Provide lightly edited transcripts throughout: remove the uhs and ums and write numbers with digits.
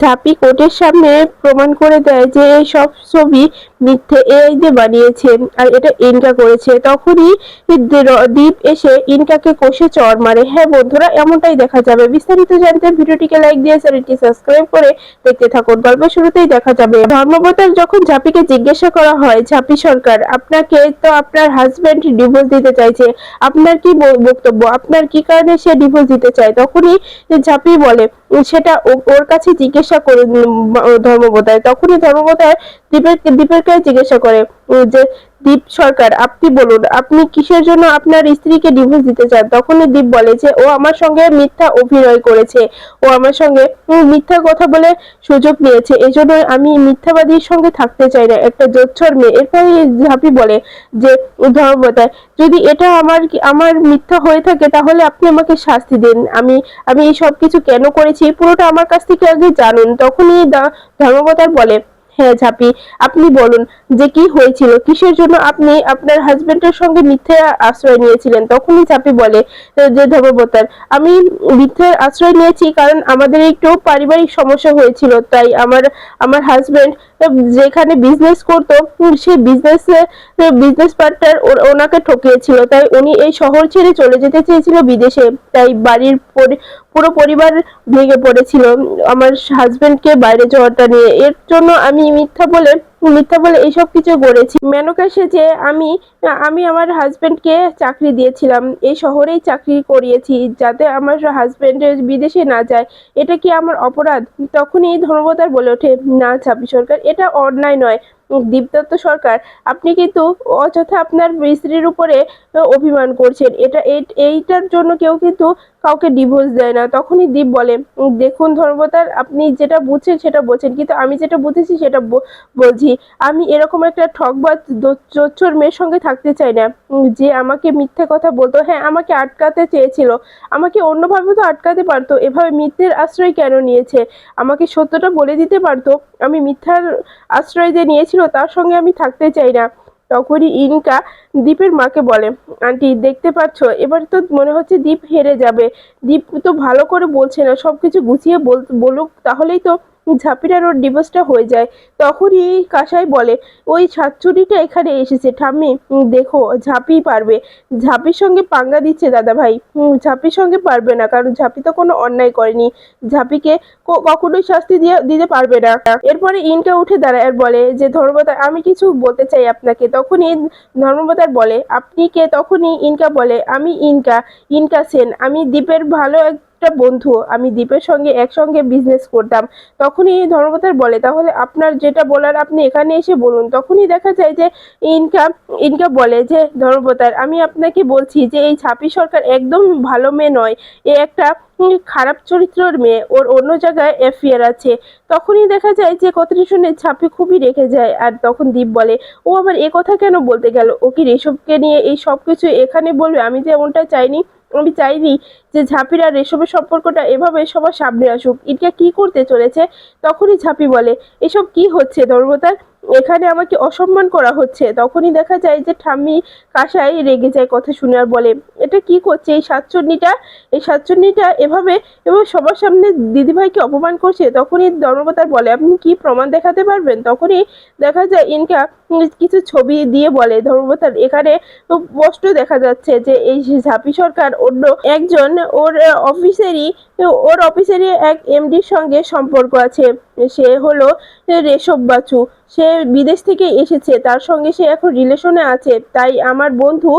ঝাঁপি কোর্টের সামনে প্রমাণ করে দেয় যে এই সব ছবি মিথ্যে, এআই দিয়ে বানিয়েছে আর এটা ইনকা করেছে। তখনই দীপ এসে ইনকাকে কষে চড় মারে। হ্যাঁ বন্ধুরা, এমনটাই দেখা যাবে। বিস্তারিত জানতে ভিডিওটিকে লাইক দিয়ে চ্যানেলটি সাবস্ক্রাইব করে দেখতে থাকুন। গল্প শুরুতেই দেখা যাবে ধর্মবতার যখন ঝাঁপিকে জিজ্ঞাসা করা হয়, ঝাঁপি সরকার আপনাকে তো আপনার হাজবেন্ড ডিভোর্স দিতে চাইছে, আপনার কি বক্তব্য, আপনার কি কারণে সে ডিভোর্স দিতে চায়? তখনই ঝাঁপি বলে সেটা ওর কাছে জিজ্ঞাসা করে ধর্মবতার। তখনই ধর্মবতার দীপের কাছে জিজ্ঞাসা করে যে দীপ সরকার আপনি বলুন, আপনি কিসের জন্য আপনার স্ত্রীকে ডিভোর্স দিতে চান? তখনই দীপ বলে যে ও আমার সঙ্গে মিথ্যা অভিনয় করেছে, ও আমার সঙ্গে মিথ্যা কথা বলে সুযোগ নিয়েছে, এজন্য আমি মিথ্যাবাদীর সঙ্গে থাকতে চাই না, একটা জোচ্ছর মেয়ে। এরপরে ঝাঁপি বলে যে ধর্মবতার যদি এটা আমার মিথ্যা হয়ে থাকে তাহলে আপনি আমাকে শাস্তি দিন, আমি আমি এই সব কিছু কেন করেছি পুরোটা আমার কাছ থেকে আগে জানুন। তখনই ধর্মবতার বলে হ্যাঁ ঝাঁপি, আপনি বলুন যে কি হয়েছিল, কিসের জন্য আপনি আপনার হাজবেন্ডের সঙ্গে মিথ্যে আশ্রয় নিয়েছিলেন? তখনই ঝাঁপি বলে যে ধর্মবতার আমি মিথ্যে আশ্রয় নিয়েছি কারণ আমাদের একটু পারিবারিক সমস্যা হয়েছিল, তাই আমার আমার হাজবেন্ড যেখানে বিজনেস করতো সেই বিজনেস পার্টনার ওনাকে ঠকিয়েছিল, তাই উনি এই শহর ছেড়ে চলে যেতে চেয়েছিল বিদেশে, তাই বাড়ির পুরো পরিবার ভেঙে পড়েছিল আমার হাজবেন্ডকে বাইরে যাওয়াটা নিয়ে। এর জন্য আমি মিথ্যা বলে এইসব কিছু করেছি। মেনকা সেজে আমি আমি আমার হাজবেন্ডকে চাকরি দিয়েছিলাম, এই শহরেই চাকরি করিয়েছি যাতে আমার হাজবেন্ড বিদেশে না যায়। এটা কি আমার অপরাধ? তখনই ধর্মবতার বলে ওঠে না ঝাঁপি সরকার, এটা অন্যায় নয়। দীপদত্ত সরকার, আপনি কিন্তু অযথা আপনার স্ত্রীর উপরে অভিমান করছেন। এইটার জন্য কেউ কিন্তু কাউকে ডিভোর্স দেয় না। তখনই দীপ বলে দেখুন ধর্মবতার, আপনি যেটা বুঝছেন সেটা বলছেন, কিন্তু আমি যেটা বুঝেছি সেটা বলছি। আমি এরকম একটা ঠকবাজ জোচ্চোর মেয়ের সঙ্গে থাকতে চাই না যে আমাকে মিথ্যে কথা বলতো। হ্যাঁ, আমাকে আটকাতে চেয়েছিল, আমাকে অন্যভাবে তো আটকাতে পারতো, এভাবে মিথ্যের আশ্রয় কেন নিয়েছে? আমাকে সত্যটা বলে দিতে পারতো। আমি মিথ্যার আশ্রয় যে নিয়েছিল তার সঙ্গে আমি থাকতে চাই না। তখনই ইনকা দীপের মাকে বলে আন্টি দেখতে পাচ্ছ, এবার তো মনে হচ্ছে দীপ হেরে যাবে, দীপ তো ভালো করে বলছে না, সবকিছু গুছিয়ে বলুক তাহলেই তো ঝাঁপিটার ওর ডিভোর্সটা হয়ে যায়। তখনই কাসাই বলে ওই ছাত্রীটা এখানে এসেছে ঠাম্মি, দেখো ঝাঁপি পারবে, ঝাঁপির সঙ্গে পাঙ্গা দিচ্ছে দাদা ভাই, ঝাঁপির সঙ্গে পারবে না, কারণ ঝাঁপি তো কোনো অন্যায় করেনি, ঝাঁপিকে কখনোই শাস্তি দিতে পারবে না। এরপরে ইনকা উঠে দাঁড়ায় আর বলে যে ধর্মবতার আমি কিছু বলতে চাই আপনাকে। তখনই ধর্মবতার বলে আপনি কে? তখনই ইনকা বলে আমি ইনকা সেন, আমি দীপের ভালো একটা বন্ধু, আমি দীপের সঙ্গে একসঙ্গে বিজনেস করতাম। তখনই ধর্মবতার বলে তাহলে আপনার যেটা বলার আপনি এখানে এসে বলুন। তখনই দেখা যায় যে ইনকা ইনকা বলে যে ধর্মবতার আমি আপনাকে বলছি যে এই ছাপি সরকার একদম ভালো মেয়ে নয়, এ একটা খারাপ চরিত্রের মেয়ে, ওর অন্য জায়গায় অ্যাফেয়ার আছে। তখনই দেখা যায় যে কথাটি শুনে ছাপি খুবই রেখে যায়। আর তখন দীপ বলে ও আবার এ কথা কেন বলতে গেল, ও কি রেশবকে নিয়ে এই সব কিছু এখানে বলবে? আমি যে এমনটা চাইনি, আমি চাইনি যে ঝাঁপির আর রেশবের সম্পর্কটা এভাবে সবার সামনে আসুক। ইনকা কি করতে চলেছে? তখনই ঝাঁপি বলে এসব কি হচ্ছে ধর্মতার, এখানে আমাকে অসম্মান করা হচ্ছে। তখনই দেখা যায় যে ঠাম্মি কাসাই রেগে যায় কথা শুনে আর বলে এটা কি করছে এই সাতচন্নিটা এভাবে এবং সবার সামনে দিদিভাইকে অপমান করছে। তখনই ধর্মবতার বলে আপনি কি প্রমাণ দেখাতে পারবেন? তখনই দেখা যায় ইনকা কিছু ছবি দিয়ে বলে ধর্মবতার এখানে স্পষ্ট দেখা যাচ্ছে যে এই ঝাঁপি সরকার অন্য একজন ওর অফিসেরই এক এমডির সঙ্গে সম্পর্ক আছে। সে হলো রেশব বাচু, সে বিদেশ থেকে এসেছে, তার সঙ্গে সে এখন রিলেশনে আছে। তাই আমার বন্ধু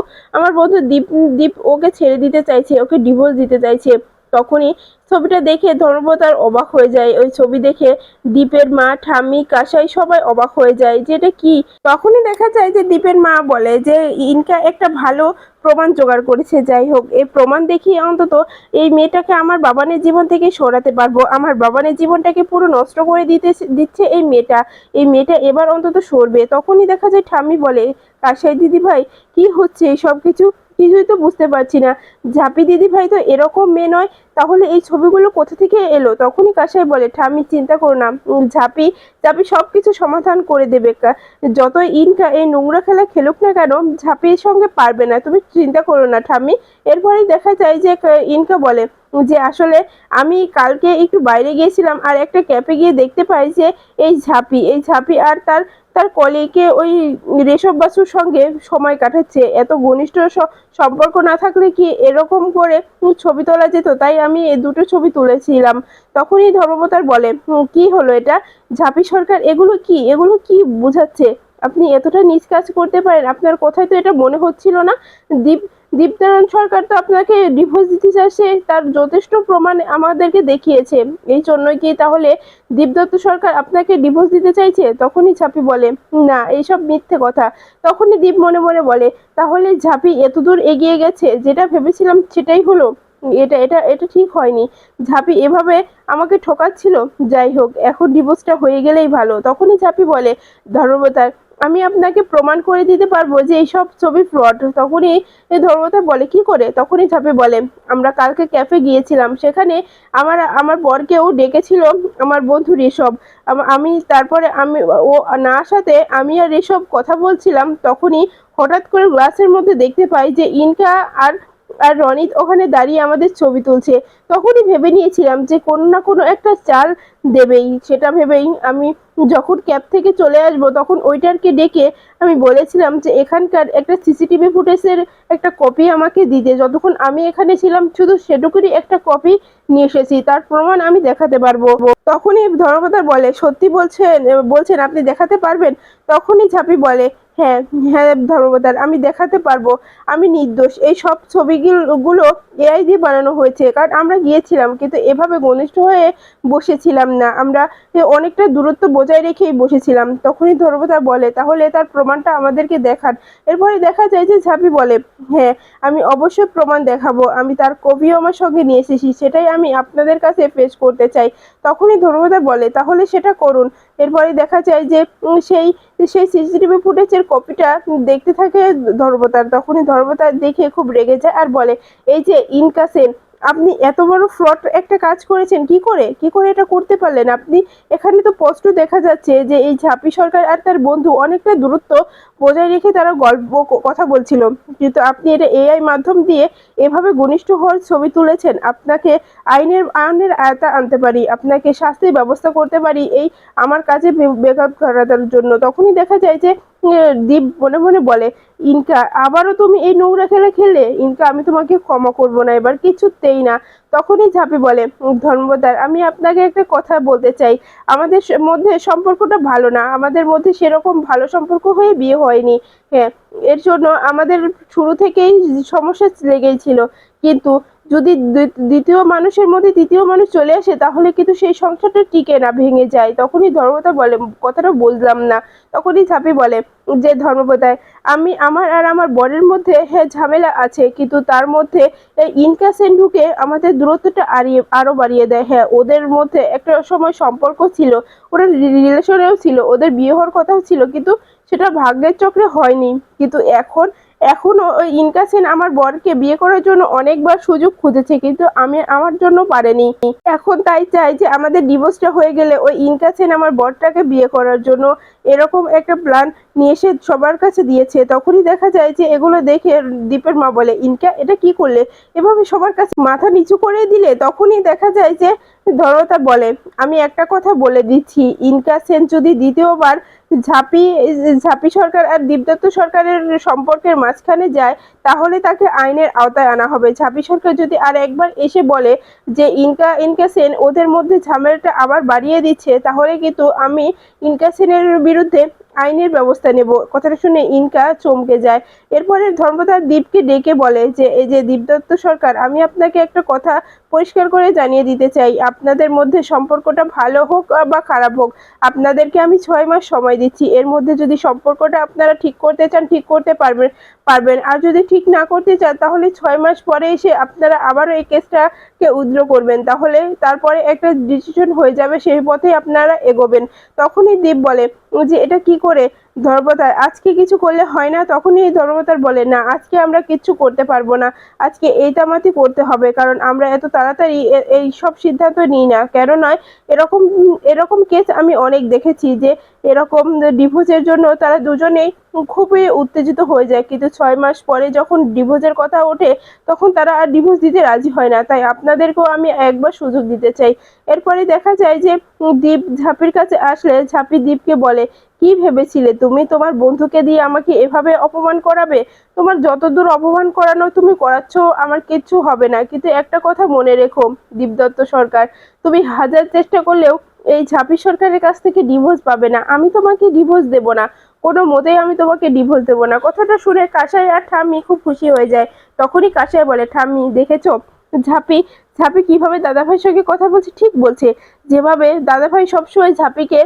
দীপ দীপ ওকে ছেড়ে দিতে চাইছে, ওকে ডিভোর্স দিতে চাইছে। তখনই ছবিটা দেখে ধর্মবতার অবাক হয়ে যায়। ওই ছবি দেখে দীপের মা, ঠাম্মি, কাসাই সবাই অবাক হয়ে যায় যে এটা কি। তখনই দেখা যায় যে দীপের মা বলে যে ইনকা একটা ভালো প্রমাণ জোগাড় করেছে, যাই হোক এই প্রমাণ দেখিয়ে অন্তত এই মেয়েটাকে আমার বাবানের জীবন থেকে সরাতে পারবো। আমার বাবানের জীবনটাকে পুরো নষ্ট করে দিচ্ছে এই মেয়েটা এবার অন্তত সরবে। তখনই দেখা যায় ঠাম্মি বলে কাসাই দিদি ভাই কি হচ্ছে এই সব কিছু, কিছুই তো বুঝতে পারছি না। ঝাঁপি দিদি ভাই তো এরকম মেয়ে নয়, তাহলে এই ছবিগুলো কোথা থেকে এলো? তখনই কাসাই বলে, ঠাম্মি চিন্তা করো না, ঝাঁপি ঝাঁপি সবকিছু সমাধান করে দেবে। যতই ইনকা এই নোংরা খেলা খেলুক না কেন, ঝাঁপির সঙ্গে পারবে না, তুমি চিন্তা করো না ঠাম্মি। এরপরেই দেখা যায় যে ইনকা বলে যে আসলে আমি কালকে একটু বাইরে গিয়েছিলাম আর একটা ক্যাফে গিয়ে দেখতে পাই যে এই ঝাঁপি আর তার তার কলিগকে ওই রেশব বাসুর সঙ্গে সময় কাটাচ্ছে। এত ঘনিষ্ঠ সম্পর্ক না থাকলে কি এরকম করে ছবি তোলা যেত? তাই আমি এই দুটো ছবি তুলেছিলাম। তখনই ধর্মপতার বলে, কি হলো এটা? ঝাঁপি সরকার এগুলো কি বোঝাচ্ছে? আপনি এতটা নিজ কাজ করতে পারেন? আপনার কথায় তো এটা মনে হচ্ছিল না। দীপ দীপনারায়ণ সরকার তো আপনাকে ডিভোর্স দিতে চাইছে, তার যথেষ্ট প্রমাণ আমাদেরকে দেখিয়েছে। এই জন্যই কি তাহলে দীপদত্ত সরকার আপনাকে ডিভোর্স দিতে চাইছে? তখনই ঝাঁপি বলে, না এইসব মিথ্যে কথা। তখনই দীপ মনে মনে বলে, তাহলে ঝাঁপি এতদূর এগিয়ে গেছে, যেটা ভেবেছিলাম সেটাই হলো। এটা এটা এটা ঠিক হয়নি। ঝাঁপি এভাবে আমাকে ঠকাচ্ছিল। যাই হোক, এখন ডিভোর্সটা হয়ে গেলেই ভালো। তখনই ঝাঁপি বলে, ধর্মতার আমি আপনাকে প্রমাণ করে দিতে পারবো যে এইসব ছবি ফ্রড। তখনই ধর্মতার বলে, কি করে? তখনই ঝাঁপি বলে, আমরা কালকে ক্যাফে গিয়েছিলাম, সেখানে আমার আমার বরকেও ডেকেছিল আমার বন্ধু ঋষভ। আমি তারপরে ও না আসাতে আমি আর ঋষভ কথা বলছিলাম। তখনই হঠাৎ করে গ্লাসের মধ্যে দেখতে পাই যে ইনকা আর আর রনিত ওখানে দাঁড়িয়ে আমাদের ছবি তুলছে। তখনই ভেবে নিয়েছিলাম যে কোনো না কোনো একটা চাল দেবেই। সেটা ভেবেই আমি যখন ক্যাব থেকে চলে আসবো তখন ওইটারকে ডেকে আমি বলেছিলাম যে এখানকার একটা সিসিটিভি ফুটেজের একটা কপি আমাকে দিতে। যতক্ষণ আমি এখানে ছিলাম শুধু সেটুকুরই একটা কপি নিয়ে এসেছি, তার প্রমাণ আমি দেখাতে পারবো। তখনই ধর্মপাল বলে, সত্যি বলছেন? বলছেন আপনি দেখাতে পারবেন? তখনই ঝাঁপি বলে, হ্যাঁ হ্যাঁ ধর্মপাল, আমি দেখাতে পারবো, আমি নির্দোষ। এই সব ছবিগুলো এআই দিয়ে বানানো হয়েছে, কারণ আমরা গিয়েছিলাম কিন্তু এভাবে ঘনিষ্ঠ হয়ে বসেছিলাম না, আমরা অনেকটা দূরত্ব বজায় রেখেই বসেছিলাম। তখনই ধর্মপাল বলে, তাহলে তার প্রমাণটা আমাদেরকে দেখান। এরপরে দেখা যায় যে ঝাঁপি বলে, হ্যাঁ আমি অবশ্যই প্রমাণ দেখাবো, আমি তার কপিও আমার সঙ্গে নিয়ে এসেছি, সেটাই আমি আপনাদের কাছে পেশ করতে চাই। তখনই ধর্মপাল বলে, তাহলে সেটা করুন। এরপরে দেখা যায় যে সেই সেই সিসিটিভি ফুটেজের কপিটা দেখতে থাকে ধর্মপাল। তখনই ধর্মপাল দেখে খুব রেগে যায় আর বলে, এই যে ইনকা সেন, আপনি এত বড় ফ্রড একটা কাজ করেছেন, কি করে এটা করতে পারলেন আপনি? এখানে তো স্পষ্ট দেখা যাচ্ছে যে এই ঝাঁপি সরকার আর তার বন্ধু অনেকটা দূরত্ব বজায় রেখে তারা গল্প কথা বলছিল, কিন্তু আপনি এটা এআই মাধ্যম দিয়ে এভাবে ঘনিষ্ঠ হওয়ার ছবি তুলেছেন। আপনাকে আইনের আয়তা আনতে পারি, আপনাকে শাস্তির ব্যবস্থা করতে পারি এই আমার কাজে ব্যাঘাত ঘটানোর জন্য। তখনই দেখা যায় যে দীপ মনে মনে বলে, ইনকা আবারও তুমি এই নোংরা খেলা খেললে? ইনকা আমি তোমাকে ক্ষমা করব না এবার, কিছুতেই না। তখনই ঝাঁপি বলে, ধর্মদার আমি আপনাকে একটা কথা বলতে চাই, আমাদের মধ্যে সম্পর্কটা ভালো না, আমাদের মধ্যে সেরকম ভালো সম্পর্ক হয়ে বিয়ে হয়নি। হ্যাঁ, এর জন্য আমাদের শুরু থেকেই সমস্যা লেগেই ছিল, কিন্তু যদি দ্বিতীয় মানুষের মধ্যে তৃতীয় মানুষ চলে আসে তাহলে কিন্তু সেই সংসারটা টিকে না, ভেঙে যায়। তখনই ধর্মপতা বলে, কথাটা বুঝলাম না। তখনই ঝাঁপি বলে যে, ধর্মপতায় আমার আর আমার বরের মধ্যে হ্যাঁ ঝামেলা আছে, কিন্তু তার মধ্যে এই ইনকা সেন ঢুকে আমাদের দূরত্বটা আরো বাড়িয়ে দেয়। হ্যাঁ, ওদের মধ্যে একটা সময় সম্পর্ক ছিল, ওরা রিলেশনেও ছিল, ওদের বিয়ে হওয়ার কথাও ছিল, কিন্তু সেটা ভাগ্যের চক্রে হয়নি। কিন্তু এখনো ওই ইনকা সেন আমার বরকে বিয়ে করার জন্য অনেকবার সুযোগ খুঁজেছে, কিন্তু আমার জন্য পারেনি। এখন তাই চাই যে আমাদের ডিভোর্সটা হয়ে গেলে ওই ইনকা সেন আমার বরটাকে বিয়ে করার জন্য এরকম একটা প্ল্যান নিয়ে এসে সবার কাছে দিয়েছে। তখনই দেখা যায় যে এগুলো দেখে দীপের মা বলে, ইনকা এটা কি করলে? এভাবে সবার কাছে মাথা নিচু করে দিলে? তখনই দেখা যায় যে ধরতা বলে, আমি একটা কথা বলে দিচ্ছি, ইনকা সেন যদি দ্বিতীয়বার ঝাঁপি ঝাঁপি সরকার আর দীপদত্ত সরকারের সম্পর্কের মাঝখানে যায় তাহলে তাকে আইনের আওতায় আনা হবে। ঝাঁপি সরকার যদি আর একবার এসে বলে যে ইনকা সেন ওদের মধ্যে ঝামেলাটা আবার বাড়িয়ে দিচ্ছে, তাহলে কিন্তু আমি ইনকা সেনের বিরুদ্ধে আইনের ব্যবস্থা নেব। কথাটা শুনে ইনকা চমকে যায়। এরপরে ধর্মদার দীপকে ডেকে বলে যে, এই যে দীপদত্ত সরকার, আমি আপনাকে একটা কথা পরিষ্কার করে জানিয়ে দিতে চাই, আপনাদের মধ্যে সম্পর্কটা ভালো হোক বা খারাপ হোক, আপনাদেরকে আমি 6 মাস সময় দিচ্ছি। এর মধ্যে যদি সম্পর্কটা আপনারা ঠিক করতে চান, ঠিক করতে পারবেন, আর যদি ঠিক না করতে চান তাহলে 6 মাস পরে এসে আপনারা আবারও এই কেসটাকে উইথড্র করবেন, তাহলে তারপরে একটা ডিসিশন হয়ে যাবে, সেই পথে আপনারা এগোবেন। তখনই দীপ বলে যে, এটা কি করে? ধর্মতার আজকে কিছু করলে হয় না, তখনই ধর্মতার বলে না আজকে আমরা কিচ্ছু করতে পারবো না, আজকে এই তামাতি পড়তে হবে, কারণ আমরা এত তাড়াতাড়ি এই সব সিদ্ধান্ত নিই না। কেন নয়, এরকম কেস আমি অনেক দেখেছি যে এরকম ডিভোর্সের জন্য তারা দুজনেই খুবই উত্তেজিত হয়ে যায়, কিন্তু 6 মাস পরে যখন ডিভোর্সের কথা ওঠে তখন তারা আর ডিভোর্স দিতে রাজি হয় না। তাই আপনাদেরকেও আমি একবার সুযোগ দিতে চাই। এরপরে দেখা যায় যে দীপ ঝাঁপির কাছে আসলে ঝাঁপি দীপকে বলে, কি ভেবেছিলে তুমি তোমার বন্ধুকে দিয়ে আমাকে এভাবে অপমান করাবে? তোমার যতদূর অপমান করানো তুমি করাচ্ছ, আমার কিচ্ছু হবে না, কিন্তু একটা কথা মনে রেখো দীপদত্ত সরকার, তুমি হাজার চেষ্টা করলেও এই ঝাঁপি সরকারের কাছ থেকে ডিভোর্স পাবে না। আমি তোমাকে ডিভোর্স দেব না, কোনো মতেই আমি তোমাকে ডিভোর্স দেব না। কথাটা শুনে কাসাই আর ঠাম্মি খুব খুশি হয়ে যায়। তখনই কাসাই বলে, ঠাম্মি দেখেছো ঝাঁপি ঝাঁপি কিভাবে দাদাভাইয়ের সঙ্গে কথা বলছে? ঠিক বলছে, যেভাবে দাদাভাই সবসময় ঝাঁপিকে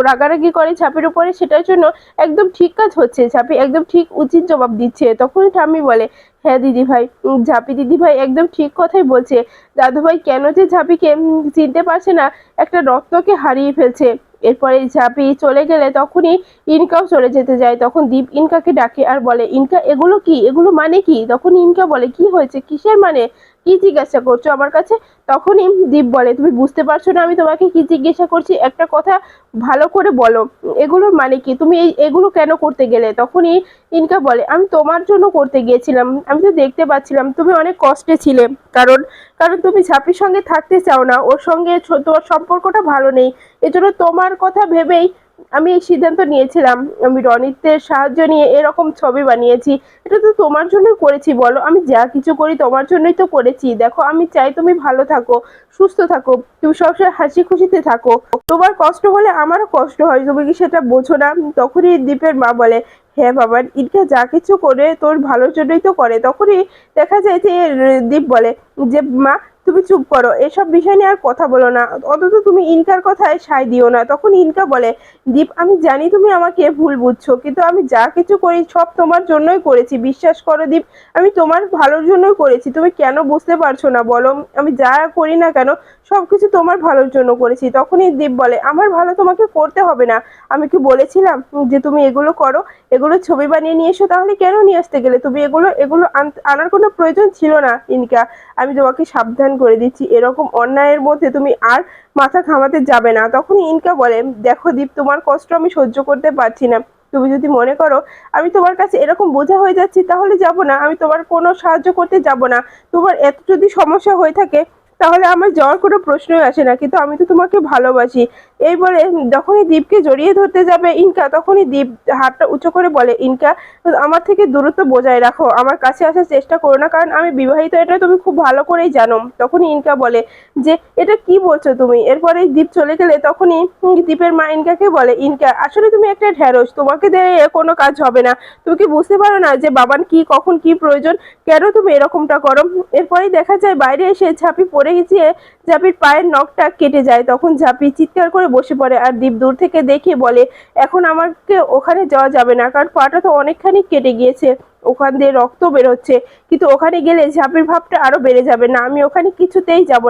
রাগারাগি করে ঝাঁপির উপরে, সেটার জন্য একদম ঠিক কাজ হচ্ছে, ঝাঁপি একদম ঠিক উচিত জবাব দিচ্ছে। তখনই ঠাম্মি বলে, হ্যাঁ দিদি ভাই, ঝাঁপি দিদি ভাই একদম ঠিক কথাই বলছে। দাদুভাই কেন যে ঝাঁপিকে চিনতে পারছে না, একটা রত্নকে হারিয়ে ফেলছে। এরপরে ঝাঁপি চলে গেলে তখনই ইনকাও চলে যেতে যায়। তখন দীপ ইনকাকে ডাকে আর বলে, ইনকা এগুলো কি, এগুলো মানে কি? তখন ইনকা বলে, কি হয়েছে, কিসের মানে, কি জিজ্ঞাসা করছো আমার কাছে? তখনই দীপ বলে, তুমি বুঝতে পারছো না আমি তোমাকে কি জিজ্ঞাসা করছি? একটা কথা ভালো করে বলো, এগুলোর মানে কি, তুমি এগুলো কেন করতে গেলে? তখনই ইনকা বলে, আমি তোমার জন্য করতে গিয়েছিলাম, আমি তো দেখতে পাচ্ছিলাম তুমি অনেক কষ্টে ছিলে, কারণ কারণ তুমি ঝাঁপির সঙ্গে থাকতে চাও না, ওর সঙ্গে তোমার সম্পর্কটা ভালো নেই, এজন্য তোমার কথা ভেবেই আমি এই সিদ্ধান্ত নিয়েছিলাম। আমি রনিতের সাহায্য নিয়ে এরকম ছবি বানিয়েছি, এটা তো তোমার জন্যই করেছি, বলো আমি যা কিছু করি তোমার জন্যই তো করেছি। দেখো আমি চাই তুমি ভালো থাকো, সুস্থ থাকো, তুমি সবসময় হাসি খুশিতে থাকো, তোমার কষ্ট হলে আমারও কষ্ট হয়, তুমি কি সেটা বোঝো না? তখনই দীপের মা বলে, হ্যাঁ বাবা, ইনকা যা কিছু করে তোর ভালোর জন্যই তো করে। তখনই দেখা যায় যে দীপ বলে যে, মা তুমি চুপ করো, এসব বিষয় নিয়ে আর কথা বলো না, অন্তত তুমি ইনকার কথায় সায় দিও না। তখন ইনকা বলে, দীপ আমি জানি তুমি আমাকে ভুল বুঝছো, কিন্তু আমি যা কিছু করি সব তোমার জন্যই করেছি, বিশ্বাস করো দীপ, আমি তোমার ভালোর জন্যই করেছি, তুমি কেন বুঝতে পারছো না বলো? আমি যা করি না কেন সবকিছু তোমার ভালোর জন্য করেছি। তখনই দীপ বলে, আমার ভালো তোমাকে করতে হবে না, আমি কি বলেছিলাম যে তুমি এগুলো করো, এগুলো ছবি বানিয়ে নিয়ে এসো? তাহলে কেন নিয়ে আসতে গেলে তুমি এগুলো? এগুলো আনার কোনো প্রয়োজন ছিল না ইনকা, আমি তোমাকে সাবধান করে দিচ্ছি, এরকম অন্যায়ের মধ্যে তুমি আর মাথা ঘামাতে যাবে না। তখন ইনকা বলে, দেখো দীপ, তোমার কষ্ট আমি সহ্য করতে পারছি না, তুমি যদি মনে করো আমি তোমার কাছে এরকম বোঝা হয়ে যাচ্ছি, তাহলে যাব না, আমি তোমার কোনো সাহায্য করতে যাব না। তোমার এত যদি সমস্যা হয়ে থাকে তাহলে আমার যাওয়ার কোনো প্রশ্নই আসে না, কিন্তু আমি তো তোমাকে ভালোবাসি। এই বলে যখনই দীপকে জড়িয়ে ধরতে যাবে ইনকা, তখনই দীপ হাতটা উঁচু করে বলে, ইনকা আমার থেকে দূরত্ব বজায় রাখো, আমার কাছে আসার চেষ্টা করো না, কারণ আমি বিবাহিত, এটা তুমি খুব ভালো করেই জানো। তখনই ইনকা বলে যে, এটা কি বলছো তুমি? এরপরে দীপ চলে গেলে তখনই দীপের মা ইনকাকে বলে, ইনকা আসলে তুমি একটা ঢ্যাঁড়স, তোমাকে দিয়ে কোনো কাজ হবে না, তুমি কি বুঝতে পারো না যে বাবার কি কখন কি প্রয়োজন, কেন তুমি এরকমটা করো? এরপরেই দেখা যায় বাইরে এসে ঝাঁপি পড়ে গিয়ে ঝাঁপির পায়ের নখটা কেটে যায়। তখন ঝাঁপি চিৎকার করে বসে পড়ে আর দীপ দূর থেকে দেখে বলে, এখন আমাকে ওখানে যাওয়া যাবে না, কারণ পাটা তো অনেকখানি কেটে গিয়েছে, ওখান দিয়ে রক্ত বেরোচ্ছে, কিন্তু ওখানে গেলে ঝাঁপির ভাবটা আরো বেড়ে যাবে, না আমি ওখানে কিছুতেই যাব না।